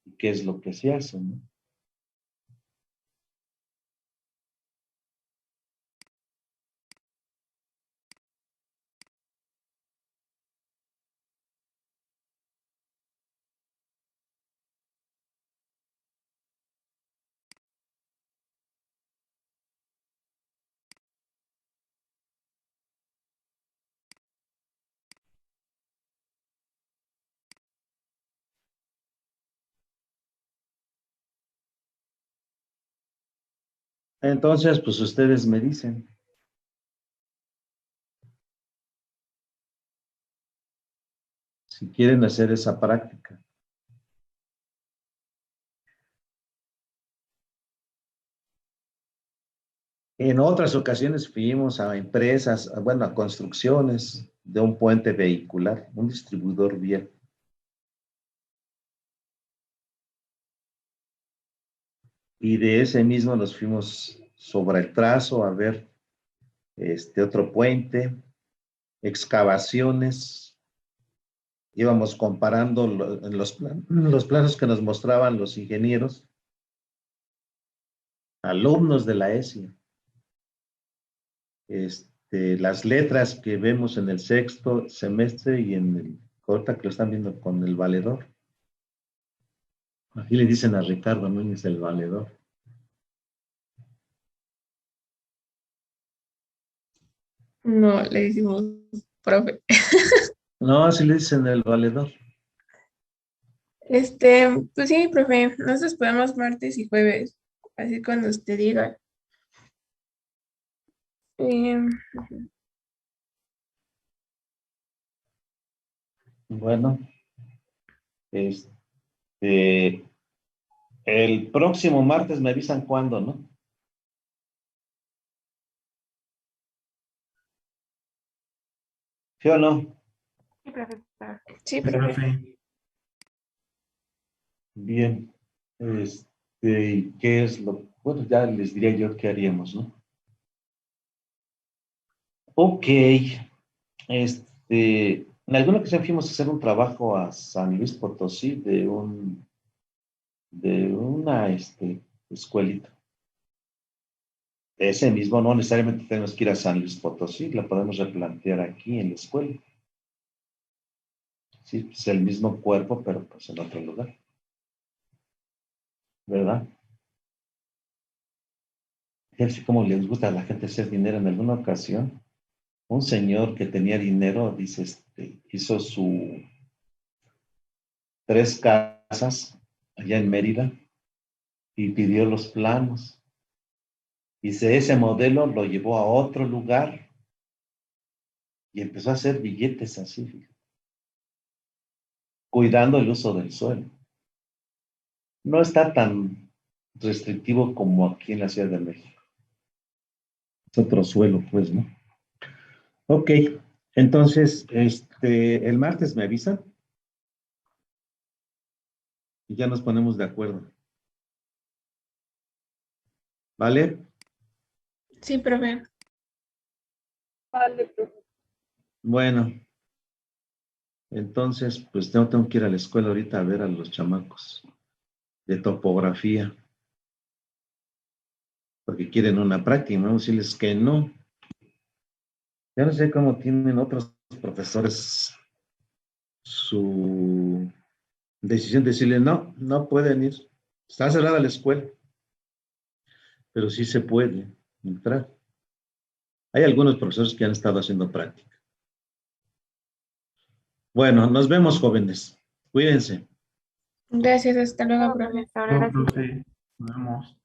y qué es lo que se hace, ¿no? Entonces, pues ustedes me dicen. Si quieren hacer esa práctica. En otras ocasiones fuimos a empresas, a construcciones de un puente vehicular, un distribuidor vial. Y de ese mismo nos fuimos sobre el trazo a ver otro puente, excavaciones. Íbamos comparando los planos que nos mostraban los ingenieros, alumnos de la ESI. Las letras que vemos en el sexto semestre y en el corta que lo están viendo con el valedor. Aquí le dicen a Ricardo Núñez el valedor. No, le decimos profe. No, así le dicen el valedor. Pues sí, profe, nosotros podemos martes y jueves, así cuando usted diga. Em, Bueno, este, el próximo martes me avisan cuándo, ¿no? ¿Sí o no? sí, profe. Sí, Sí, profe. profe. Bien. ¿Qué es lo? Bueno, ya les diría yo qué haríamos, ¿no? Ok. En alguna ocasión fuimos a hacer un trabajo a San Luis Potosí de una escuelita. Ese mismo no necesariamente tenemos que ir a San Luis Potosí, la podemos replantear aquí en la escuela. Sí, es el mismo cuerpo, pero pues en otro lugar, ¿verdad? Y así como les gusta a la gente hacer dinero en alguna ocasión, un señor que tenía dinero dice, hizo su 3 casas allá en Mérida y pidió los planos. Y ese modelo lo llevó a otro lugar y empezó a hacer billetes así, fíjate, cuidando el uso del suelo. No está tan restrictivo como aquí en la Ciudad de México. Es otro suelo, pues, ¿no? Ok, entonces, el martes me avisa y ya nos ponemos de acuerdo. ¿Vale? Sí, profe. Vale, profe. Bueno, entonces, pues tengo que ir a la escuela ahorita a ver a los chamacos de topografía, porque quieren una práctica, vamos a decirles que no. Ya no sé cómo tienen otros profesores su decisión de decirle, no, no pueden ir. Está cerrada la escuela, pero sí se puede entrar. Hay algunos profesores que han estado haciendo práctica. Bueno, nos vemos, jóvenes. Cuídense. Gracias, hasta luego, No, profe. profesor, No, gracias. profe. Nos vemos.